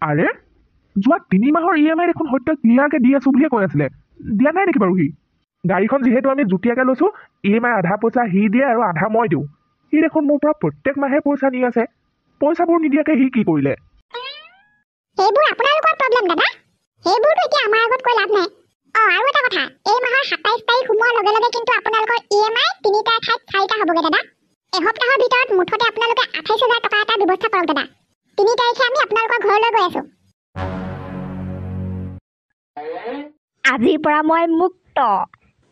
আৰে যোৱা 3 মাহৰ EMI এখন সত্য ক্লিয়াৰকে দি আছো বুলিয়ে কৈ আছিলে দিয়া নাই নেকি বাৰু সি গাড়ীখন যিহেতু আমি জুতীয়াকে লৈছো EMI আধা পইচা সি দিয়ে আৰু আধা মই দিওঁ সি দেখোন মোৰ পৰা প্ৰত্যেক মাহে পইচা নি আছে পইচাবোৰ নিদিয়াকে সি কি কৰিলে সেইবোৰ আপোনালোকৰ প্ৰব্লেম দাদা সেইবোৰটো এতিয়া আমাৰ আগত কৈ লাভ নাই আৰু এটা কথা এই মাহৰ 27 তাৰিখ সোমোৱাৰ লগে লগে কিন্তু আপোনালোকৰ EMI 3টাৰ ঠাইত 4টা হ'বগে দাদা এসপ্তাহৰ ভিতৰত মুঠতে আপোনালোকে 28000 টকা এটা ব্যৱস্থা কৰক দাদা 3 তাৰিখে আমি আপোনালোকৰ ঘৰলৈ গৈ আছো আজিৰ পৰা মই মুক্ত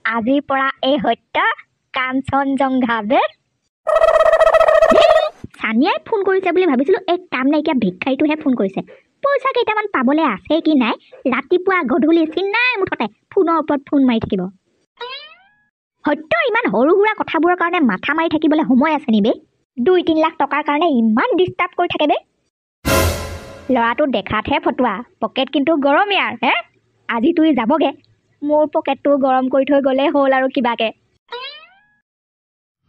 আজিৰ পৰা এই সত্য কাঞ্চনজংঘাবে সানিয়াই ফোন কৰিছে বুলি ভাবিছিলো এই কাম নাইকিয়া ভিক্ষাৰীটোহে ফোন কৰিছে পইচা কেইটামান পাবলৈ আছে কি নাই ৰাতিপুৱা গধূলি চিন্নাই মুঠতে ফোনৰ ওপৰত ফোন মাৰি থাকিব সত্য ইমান সৰু সুৰা কথাবোৰৰ কাৰণে মাথা মাৰি থাকিবলৈ সময় আছে নিবে 2-3 লাখ টকাৰ কাৰণে ইমান ডিষ্টাৰ্ব কৰি থাকে বে ল'ৰাটো দেখাতহে ফটুৱা পকেট কিন্তু গৰম ইয়াৰ হে আজি তুই যাবগে মোৰ পকেটটো গৰম কৰি থৈ গ'লে হ'ল আৰু কিবাকে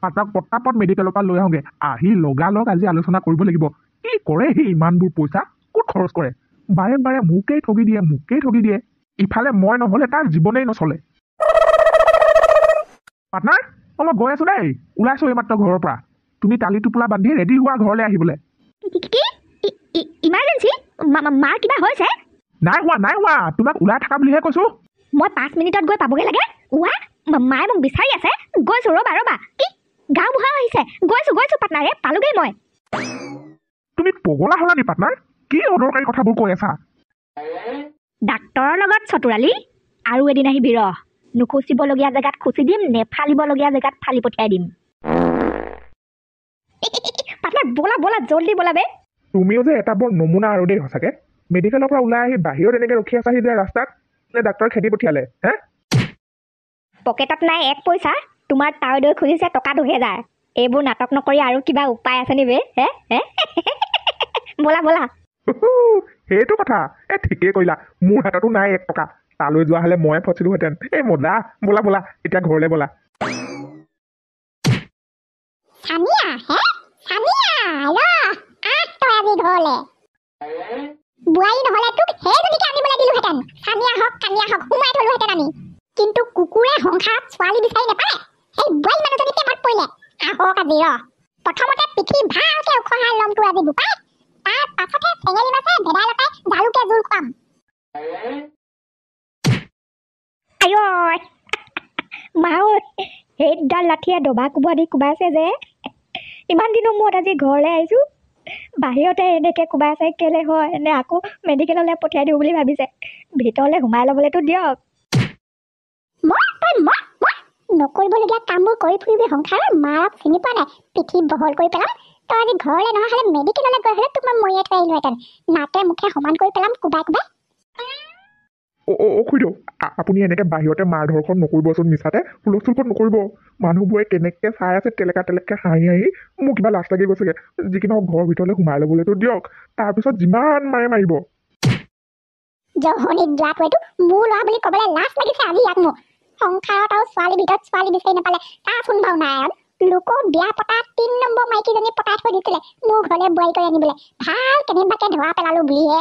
পাতাক পটাপট মেডিকেলৰ পৰা লৈ আহোগে আহি লগালগ আজি আলোচনা কৰিব লাগিব কি কৰে সি ইমানবোৰ পইচা ক'ত খৰচ কৰে বাৰে বাৰে মোকেই ঠগি দিয়ে ইফালে মই নহ'লে তাৰ জীৱনেই নচলে পাৰ্টনাৰ মই গৈ আছো দেই ওলাইছো এইমাত্ৰ ঘৰৰ পৰা তুমি টালি টোপোলা বান্ধি ৰেডি হোৱা ঘৰলৈ আহিবলৈ ইমাৰ্জেঞ্চি মাৰ কিবা হৈছে নাই হোৱা তোমাক ওলাই থাকা বুলিহে কৈছো মই 5 মিনিটত গৈ পাবগে লাগে মায়ে মোক বিচাৰি আছে গৈছো ৰবা কি গাঁও বুঢ়া আহিছে গৈছো পাৰ্টনাৰ পালোগৈ মই তুমি পগলা হলা নি পাৰ্টনাৰ কি অদৰকাৰী কথাবোৰ কৈ আছা ডাক্তৰৰ লগত চতুৰালি আৰু এদিন আহিবি ৰহ নুখুচিবলগীয়া জেগাত খুচি দিম নেফালিবলগীয়া জেগাত ফালি পঠিয়াই দিম পাৰ্টনাৰ বলা জলদি বলা বে তুমিও যে এটা বৰ নমুনা আৰু দেই সঁচাকে মেডিকেলৰ পৰা ওলাই আহি বাহিৰত এনেকে ৰখি আছাহি যে ৰাস্তাত নে ডাক্তৰ খেদি পঠিয়ালে হে পকেটত নাই 1 পইচা তোমাৰ তাৱৈ দৈ খুজিছে টকা 2000 এইবোৰ নাটক নকৰি আৰু কিবা উপায় আছে নি বে হে বলা সেইটো কথা ঠিকেই কৰিলা মোৰ হাততো নাই 1 টকা তালৈ যোৱা হলে মই ফচিলোহেঁতেন মজা বলা এতিয়া ঘৰলৈ বলা সানিয়া তই আজি ঘৰলৈ বুঢ়াৰী নহলে তোক সেইজনীকে আনিবলৈ দিলোহেঁতেন সানিয়া হওক কানিয়া হওক সোমাই থলোহেঁতেন আমি কিন্তু কুকুৰে সংসাৰত ছোৱালী বিচাৰি নাপালে সেই বুঢ়াৰী মানুহজনী প্ৰেমত পৰিলে আহক আজি প্ৰথমতে পিঠি ভালকে উখহাই ল'ম তোৰ আজি বোপাই তাৰ পাছতে চেঙেলী মাছে ভেদাইলতাই জালুকে জোল খুৱাম আইঐ মাও সেইডাল লাঠিয়ে দবা কোবা দি কোবাইছে যে ইমান দিনৰ মূৰত আজি ঘৰলৈ আহিছো বাহিৰতে এনেকৈ কোবাইছে কেলে হয় নে আকৌ মেডিকেললৈ পঠিয়াই দিওঁ বুলি ভাবিছে ভিতৰলৈ সোমাই ল'বলৈতো দিয়ক নকৰিবলগীয়া কামবোৰ কৰি ফুৰিবি সংসাৰৰ মাক চিনি পোৱা নাই পিঠি বহল কৰি পেলাম তই আজি ঘৰলৈ নহ'লে মেডিকেললৈ গৈ হ'লে তোক মই মৰিয়াই থৈ আহিলোহেঁতেন নাকে মুখে সমান কৰি পেলাম কোবাই খুইদেউ আপুনি এনেকে বাহিৰতে মাৰ ধৰখন নকৰিবচোন মিছাতে হুলস্থুল নকৰিব মানুহবোৰে কেনেকে চাই আছে তেলেকা হাঁহি মোৰ কিবা লাজ লাগি গৈছেগে যি কি নহওক ঘৰৰ ভিতৰলৈ সোমাই ল'বলৈতো দিয়ক তাৰপিছত যিমান মাৰে মাৰিব জহনিত যোৱাটোৱেতো মোৰ ল'ৰা বুলি ক'বলৈ লাজ লাগিছে আজি ইয়াক মোৰ সংসাৰত আৰু ছোৱালী ভিতৰত ছোৱালী বিচাৰি নাপালে তাৰ ফোন ভাও নাই লোকৰ বিয়া পতা 3 নম্বৰ মাইকীজনী পতাই থৈ দিছিলে মোৰ ঘৰলৈ বোৱাৰী কৰি আনিবলৈ ভাল কেনেবাকে ধৰা পেলালো বুলিহে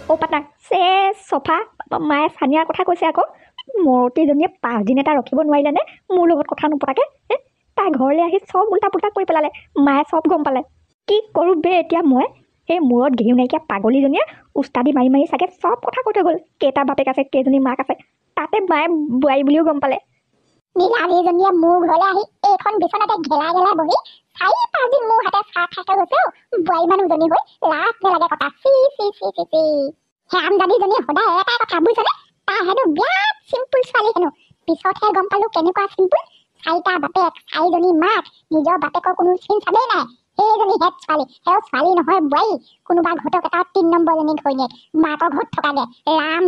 পাৰ্টনাৰ চফা মায়ে সানিয়াৰ কথা কৈছে আকৌ মৰতীজনীয়ে 5 দিন এটা ৰখিব নোৱাৰিলেনে মোৰ লগত কথা নপতাকে তাই ঘৰলৈ আহি চব উল্টা পুল্টা কৰি পেলালে মায়ে চব গম পালে কি কৰোঁ বে এতিয়া মই সেই মূৰত ঘিউ নাইকিয়া পাগলীজনীয়ে উস্তাদি মাৰি চাগে চব কথা কৈ থৈ গ'ল কেইটা বাপেক আছে কেইজনী মাক আছে তাতে মায়ে বোৱাৰী বুলিও গম পালে নীলাজীজনীয়ে মোৰ ঘৰলৈ আহি এইখন বিচনাতে ঘেলাই বহি 4-5 দিন মোৰ হাতে চাহ খাই গৈছে বোৱাৰী মানুহজনী হৈ লাজ নেলাগে কথা হেৰামজাদীজনী সদায় এটাই কথা বুজিছনে তাই হেনো বিৰাট চিম্পুল ছোৱালী হেনো পিছতহে গম পালো কেনেকুৱা চিম্পুল 4টা বাপেক 4জনী মাক নিজৰ বাপেকৰ কোনো চিন চাবেই নাই সেইজনী হেড ছোৱালী ছোৱালী নহয় বোৱাৰী কোনোবা ঘটক এটা 3 নম্বৰজনী ঘৈণীয়েক মাকৰ ঘৰত থকাগে ৰাম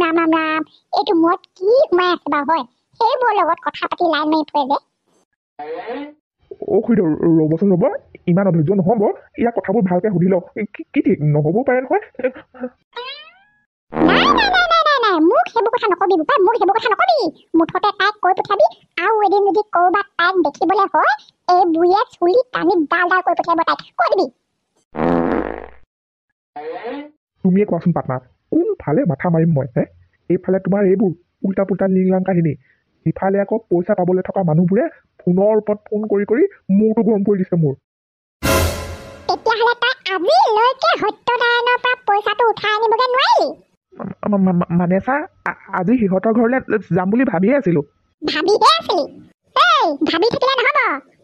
এইটো মূৰত কি সোমাই আছে বাৰু হয় সেইবোৰৰ লগত কথা পাতি লাইন মাৰি থৈ যে খুইদেউ ৰ'বচোন ইমান অধৈৰ্য নহ'ব ইয়াৰ কথাবোৰ ভালকে সুধি লওঁ কি ঠিক নহ'বও পাৰে নহয় নাই মোক সেইবোৰ কথা নকবি বোপাই মোক সেইবোৰ কথা নকবি মুঠতে তাইক কৈ পঠিয়াবি আৰু এদিন যদি ক'ৰবাত তাইক দেখিবলৈ হয় এই বুঢ়ীয়ে চুলি টানি ডাল কৰি পঠিয়াব তাইক কৈ দিবি তুমিয়ে কোৱাচোন পাৰ্টনাৰ, কোনফালে মাথা মাৰিম মই? এইফালে তোমাৰ এইবোৰ উল্টা পুল্টা লিংলাং কাহিনী, সিফালে আকৌ পইচা পাবলৈ থকা মানুহবোৰে ফোনৰ ওপৰত ফোন কৰি কৰি মূৰটো গৰম কৰি দিছে মোৰ। তেতিয়াহ'লে তই আজিলৈকে সত্যনাৰায়ণৰ পৰা পইচাটো উঠাই আনিবগৈ নোৱাৰিলি? মানে ছাৰ, আজি সিহঁতৰ ঘৰলৈ যাম বুলি ভাবিয়ে আছিলোঁ। ভাবিহে আছিলি? এই ভাবি থাকিলে নহ'ব।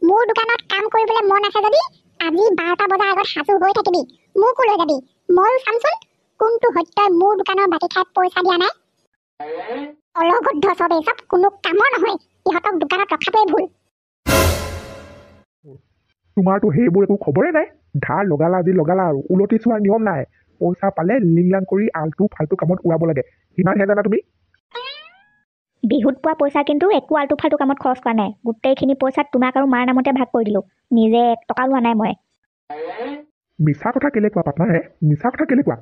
মোৰ দোকানত কাম কৰিবলৈ মন আছে যদি আজি 12টা বজাৰ আগত সাজু হৈ থাকিবি। মোকো লৈ যাবি, ময়ো চামচোন কোনটো সত্যই মোৰ দোকানৰ বাকী ঠাইত পইচা দিয়া নাই। অলগদ্ধ চব, এই চব কোনো কামৰ নহয়। ইহঁতক দোকানত ৰখাটোৱে ভুল। তোমাৰতো সেইবোৰ একো খবৰে নাই। ধাৰ লগালা আজি লগালা আৰু উলটি চোৱাৰ নিয়ম নাই। পইচা পালে লিংলাং কৰি আলটু ফাল্টু কামত উৰাব লাগে, সিমানহে জানা তুমি? বিহুত পোৱা পইচা কিন্তু একো আল্টু ফাল্টু কামত খৰচ কৰা নাই। গোটেইখিনি পইচা তোমাক আৰু মাৰ নামতে ভাগ কৰি দিলোঁ। নিজে 1 টকা লোৱা নাই মই। মিছা কথা কেলে কোৱা পাৰ্টনাৰ? মিছা কথা কেলে কোৱা?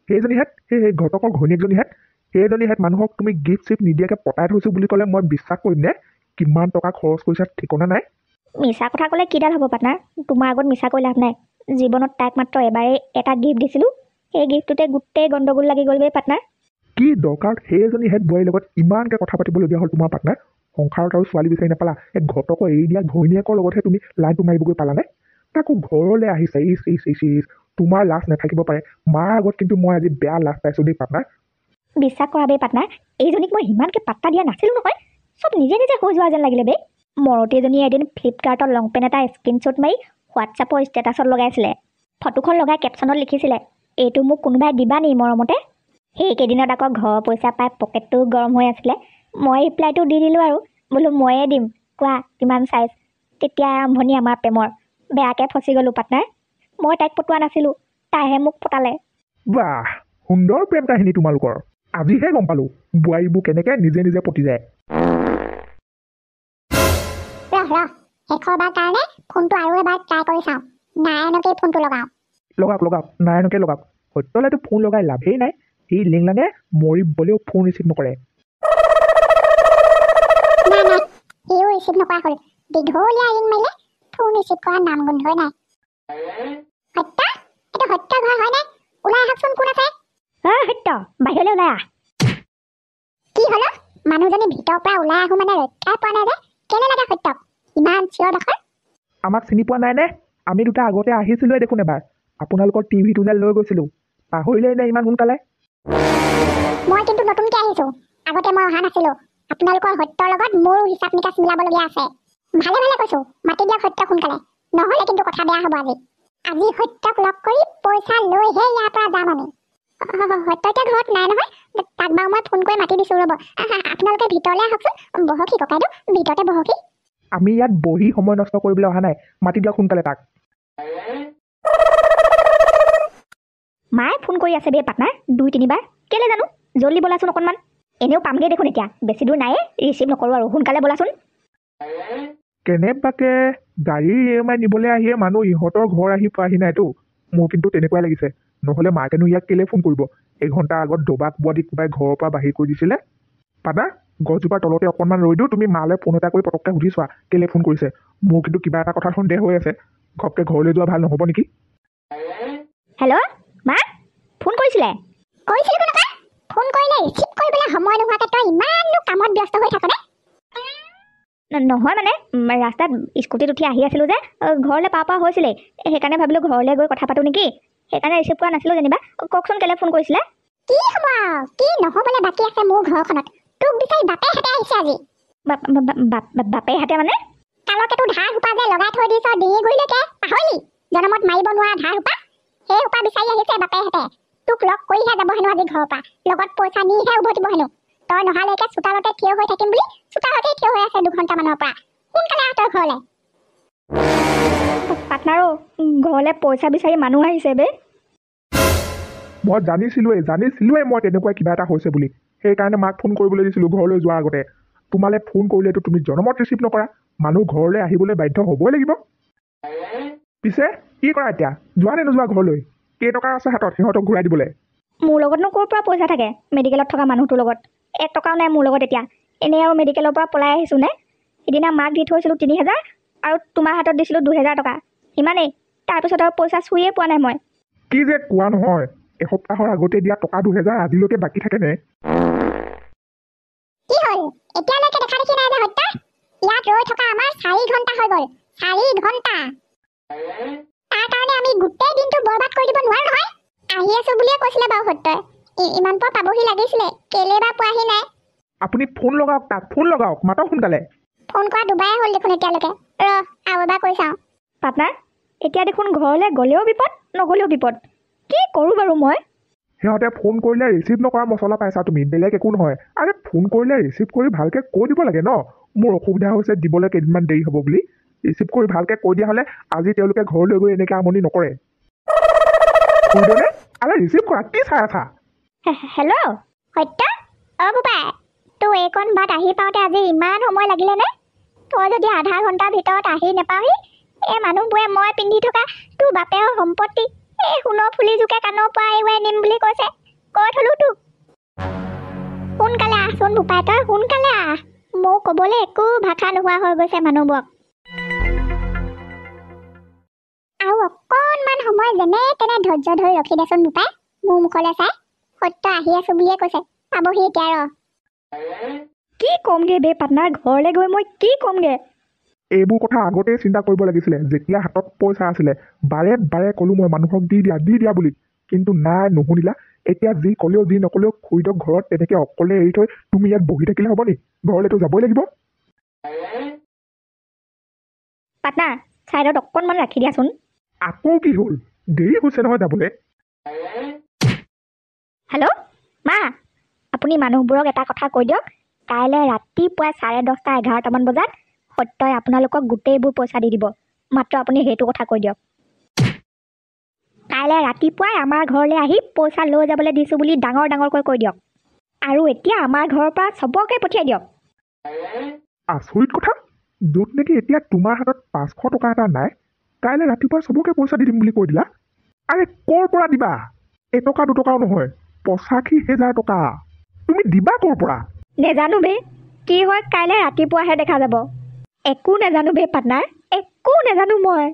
সেইজনীহেঁত সেই ঘটকৰ ঘৈণীয়েকজনীহেঁত, সেইজনীহেঁত মানুহক তুমি গিফ্ট চিফ্ট নিদিয়াকৈ পতাই থৈছোঁ বুলি ক'লে মই বিশ্বাস কৰিম নে? কিমান টকা খৰচ কৰিছা ঠিকনা নাই। মিছা কথা ক'লে কিডাল হ'ব পাৰ্টনাৰ? তোমাৰ আগত মিছা কৈ লাভ নাই। জীৱনত তাইক মাত্ৰ এবাৰেই এটা গিফ্ট দিছিলোঁ, সেই গিফ্টটোতে গোটেই গণ্ডগোল লাগি গ'লগৈ পাৰ্টনাৰ। কি দৰকাৰ সেইজনী হেড বোৱাৰীৰ লগত ইমানকৈ কথা পাতিবলগীয়া হ'ল তোমাৰ পাৰ্টনাৰ? সংসাৰত আৰু ছোৱালী বিচাৰি নাপালা, এই ঘটকৰ এৰি দিয়া ঘৈণীয়েকৰ লগতহে তুমি লাইনটো মাৰিবগৈ পালানে? তাকো ঘৰলৈ আহিছে। ইচ তোমাৰ লাজ নাথাকিব পাৰে, মাৰ আগত কিন্তু মই আজি বেয়া লাজ পাইছোঁ দেই পাৰ্টনাৰ। বিশ্বাস কৰা বে পাৰ্টনাৰ, এইজনীক মই সিমানকৈ পাত্তা দিয়া নাছিলোঁ নহয়। চব নিজে নিজে হৈ যোৱা যেন লাগিলে বে। মৰতীজনীয়ে এদিন ফ্লিপকাৰ্টত লং পেণ্ট এটা স্ক্ৰীনশ্বট মাৰি হোৱাটছআপৰ ষ্টেটাছত লগাইছিলে। ফটোখন লগাই কেপশ্যনত লিখিছিলে, এইটো মোক কোনোবাই দিবা নি মৰমতে? সেইকেইদিনত আকৌ ঘৰৰ পইচা পাই পকেটটো গৰম হৈ আছিলে। মই ৰিপ্লাইটো দি দিলোঁ আৰু বোলো ময়ে দিম, কোৱা কিমান চাইজ। তেতিয়া আৰম্ভণি আমাৰ প্ৰেমৰ। বেয়াকৈ ফচি গ'লোঁ পাৰ্টনাৰ। মই তাইক পটোৱা নাছিলোঁ, তাইহে মোক পতালে। বাহ, সুন্দৰ প্ৰেম কাহিনী তোমালোকৰ। আজিহে গম পালোঁ বোৱাৰীবোৰ কেনেকৈ নিজে নিজে পতি যায়। ৰহ শেষৰবাৰ কাৰণে ফোনটো আৰু এবাৰ ট্ৰাই কৰি চাওঁ। নাৰায়ণকেই ফোনটো লগাওঁ। লগাওক, নাৰায়ণকে লগাওক। সত্যলৈতো ফোন লগাই লাভেই নাই। সি লিংলাঙে মৰিবলৈও ফোন ৰিচিভ নকৰে। নাই, সিও ৰিচিভ নকৰা হ'ল। দীঘলীয়া ৰিং মাৰিলে, ফোন ৰিচিভ কৰাৰ নাম গোন্ধই নাই। সত্য, এইটো সত্য ঘৰ হয়নে? ওলাই আহকচোন, কোন আছে? সত্য, বাহিৰলৈ ওলাই আহ। কি হ'ল? মানুহজনী ভিতৰৰ পৰা ওলাই আহোঁ মানে ৰক্ষাই পোৱা নাই যে। কেলে লাগে সত্যক ইমান চিঞৰ বাখৰ? আমাক চিনি পোৱা নাই নে? আমি দুটা আগতে আহিছিলোঁৱে দেখোন এবাৰ। আপোনালোকৰ টিভিটো যে লৈ গৈছিলোঁ, পাহৰিলেই নে ইমান সোনকালে? মই কিন্তু নতুনকৈ আহিছোঁ, আগতে মই অহা নাছিলোঁ। আপোনালোকৰ সত্যৰ লগত মোৰো হিচাপ নিকাচ মিলাবলগীয়া আছে। ভালে কৈছোঁ, মাতি দিয়ক সত্যক সোনকালে, নহ'লে কিন্তু কথা বেয়া হ'ব আজি। আজি সত্যক লগ কৰি পইচা লৈহে ইয়াৰ পৰা যাম আমি। সত্য এতিয়া ঘৰত নাই নহয়, তাক বাৰু মই ফোন কৰি মাতি দিছোঁ। ৰ'ব, আপোনালোকে ভিতৰলৈ আহকচোন। বহকি ককাইদেউ, ভিতৰতে বহকি। আমি ইয়াত বহি সময় নষ্ট কৰিবলৈ অহা নাই, মাতি দিয়ক সোনকালে তাক। মায়ে ফোন কৰি আছে বে পাৰ্টনাৰ, 2-3 বাৰ। কেলে জানো? জল্দি বলাচোন অকণমান। এনেও পামগৈ দেখোন এতিয়া, বেছি দূৰ নাইয়ে। ৰিচিভ নকৰোঁ আৰু, সোনকালে বলাচোন। কেনেবাকে গাড়ীৰ EMI নিবলৈ আহিয়ে মানুহ ইহঁতৰ ঘৰ আহি পোৱাহি নাইতো। মোৰ কিন্তু তেনেকুৱাই লাগিছে। নহ'লে মাকেনো ইয়াক কেলে ফোন কৰিব? এঘণ্টা আগত দবা কোবা দি কোবাই ঘৰৰ পৰা বাহিৰ কৰি দিছিলে। পাৰ্টনাৰ, গছজোপাৰ তলতে অকণমান ৰৈ দিওঁ, তুমি মালৈ ফোন এটা কৰি পটককৈ সুধি চোৱা কেলে ফোন কৰিছে। মোৰ কিন্তু কিবা এটা কথাত সন্দেহ হৈ আছে। ঘপকৈ ঘৰলৈ যোৱা ভাল নহ'ব নেকি? হেল্ল' মা, ফোন কৰিছিলে? কৈছিলোঁ কোনোবা? ফোন কৰিলে ৰিচিভ কৰিবলৈ সময় নোহোৱাকৈ তই ইমানো কামত ব্যস্ত হৈ থাকনে? নহয় মানে ৰাস্তাত স্কুটিত উঠি আহি আছিলোঁ যে, ঘৰলৈ পাওঁ হৈছিলেই। সেইকাৰণে ভাবিলোঁ ঘৰলৈ গৈ কথা পাতোঁ নেকি, সেইকাৰণে ৰিচিভ কৰা নাছিলোঁ যেনিবা। কওকচোন কেলে ফোন কৰিছিলে? কি হ'ব আৰু, কি নহ'বলৈ বাকী আছে মোৰ ঘৰখনত? তোক বিচাৰি বাপেহঁতে আহিছে আজি। বাপেহঁতে মানে? কালকেতো ধাৰ সোপা যে লগাই থৈ দিছ ডিঙি গুৰিলৈকে, পাহৰিলি? জনমত মাৰিব নোৱাৰা ধাৰ সোপা, সেই সোপা বিচাৰি আহিছে বাপেহঁতে। তোক লগ কৰিহে যাব হেনো আজি ঘৰৰ পৰা, লগত পইচা নিহে উভতিব হেনো। তই নহালৈকে চোতালতে থিয় হৈ থাকিম বুলি চোতালতেই থিয় হৈ আছে 2 ঘণ্টামানৰ পৰা। সোনকালে আহ তই ঘৰলৈ। পাৰ্টনাৰো ঘৰলৈ পইচা বিচাৰি মানুহ আহিছে বে। মই জানিছিলোঁৱে মই তেনেকুৱা কিবা এটা হৈছে বুলি। সেইকাৰণে মাক ফোন কৰিবলৈ দিছিলোঁ ঘৰলৈ যোৱাৰ আগতে। তোমালৈ ফোন কৰিলেতো তুমি জনমত ৰিচিভ নকৰা। মানুহ ঘৰলৈ আহিবলৈ বাধ্য হ'বই লাগিব। পিছে কি কৰা এতিয়া? যোৱা নে নোযোৱা ঘৰলৈ? কেইটকা আছে হাতত সিহঁতক ঘূৰাই দিবলৈ? মোৰ লগতনো ক'ৰ পৰা পইচা থাকে? মেডিকেলত থকা মানুহটোৰ লগত 1 টকাও নাই মোৰ লগত এতিয়া। এনেই আৰু মেডিকেলৰ পৰা পলাই আহিছোঁ নে? সিদিনা মাক দি থৈছিলোঁ 3000 আৰু তোমাৰ হাতত দিছিলোঁ 2000 টকা, সিমানেই। তাৰপিছত আৰু পইচা চুইয়ে পোৱা নাই মই। কি যে কোৱা নহয়, এসপ্তাহৰ আগতে দিয়া টকা 2000 আজিলৈকে বাকী থাকেনে? কি হ'ল এতিয়ালৈকে দেখা দেখি নাই যে হত্যা ইয়াত ৰৈ থকা আমাৰ 4 ঘণ্টা হৈ গ'ল 4 ঘণ্টা তাৰ কাৰণে আমি গোটেই দিনটো বৰবাদ কৰি দিব নোৱাৰো নহয় আহি আছো বুলিয়ে কৈছিলে বাৰু সত্যই ইমান পৰ পাবহি লাগিছিলে কেলে বা পোৱাহি নাই আপুনি ফোন লগাওক তাক ফোন লগাওক মাতক সোনকালে ফোন কৰা দুবাৰে হ'ল দেখোন এতিয়ালৈকে আৰু এবাৰ কৰি চাওঁ পাৰ্টনাৰ এতিয়া দেখোন ঘৰলৈ গ'লেও বিপদ নগ'লেও বিপদ কি কৰোঁ বাৰু মই সিহঁতে ফোন কৰিলে ৰিচিভ নকৰা মছলা পাইছা তুমি বেলেগ একো নহয় আৰে ফোন কৰিলে ৰিচিভ কৰি ভালকৈ কৈ দিব লাগে ন মোৰ অসুবিধা হৈছে দিবলৈ কেইদিনমান দেৰি হ'ব বুলি ৰিচিভ কৰি ভালকৈ কৈ দিয়া হ'লে আজি তেওঁলোকে ঘৰলৈ গৈ এনেকৈ আমনি নকৰে শুনিছনে আৰে ৰিচিভ কৰা কি চাই আছা হেল্ল' সত্য বোপাই তোৰ এইকণ বাট আহি পাওঁতে আজি ইমান সময় লাগিলে নে তই যদি আধা ঘণ্টাৰ ভিতৰত আহি নাপাওঁহি এই মানুহবোৰে মই পিন্ধি থকা তোৰ বাপেৰ সম্পত্তি এই সোণৰ ফুলিজোকে কাণৰ পৰা এৰুৱাই নিম বুলি কৈছে কৈ থলো তোক সোনকালে আহচোন বোপাই তই সোনকালে আহ মোক ক'বলৈ একো ভাষা নোহোৱা হৈ গৈছে মানুহবোৰক আৰু অকণমান সময় যেনে তেনে ধৈৰ্য ধৰি ৰখি দেচোন বোপাই মোৰ মুখলৈ চাই সত্য আহি আছো বুলিয়ে কৈছে পাবহি এতিয়া কি ক'মগে বে পাৰ্টনাৰ ঘৰলৈ গৈ মই কি ক'মগে এইবোৰ কথা আগতেই চিন্তা কৰিব লাগিছিলে যেতিয়া হাতত পইচা আছিলে বাৰে বাৰে ক'লো মই মানুহক দি দিয়া বুলি কিন্তু নাই নুশুনিলা এতিয়া যি ক'লেও যি নক'লেও খুৰীদক ঘৰত তেনেকৈ অকলে এৰি থৈ তুমি ইয়াত বহি থাকিলে হ'ব নি ঘৰলৈতো যাবই লাগিব পাৰ্টনাৰ ছাইডত অকণমান ৰাখি দিয়াচোন আকৌ কি হ'ল দেৰি হৈছে নহয় যাবলৈ হেল্ল' মা আপুনি মানুহবোৰক এটা কথা কৈ দিয়ক কাইলৈ ৰাতিপুৱা 10:30 11টামান বজাত সত্যই আপোনালোকক গোটেইবোৰ পইচা দি দিব মাত্ৰ আপুনি সেইটো কথা কৈ দিয়ক কাইলৈ ৰাতিপুৱাই আমাৰ ঘৰলৈ আহি পইচা লৈ যাবলৈ দিছোঁ বুলি ডাঙৰকৈ কৈ দিয়ক আৰু এতিয়া আমাৰ ঘৰৰ পৰা চবকে পঠিয়াই দিয়ক আচৰিত কথা য'ত নেকি এতিয়া তোমাৰ হাতত 500 টকা এটা নাই কাইলৈ ৰাতিপুৱা চবকে পইচা দি দিম বুলি কৈ দিলা আৰে ক'ৰ পৰা দিবা এটকা দুটকাও নহয় 85,000 টকা তুমি দিবা ক'ৰ পৰা নেজানো বে কি হয় কাইলৈ ৰাতিপুৱাহে দেখা যাব একো নেজানো বে পাৰ্টনাৰ একো নেজানো মই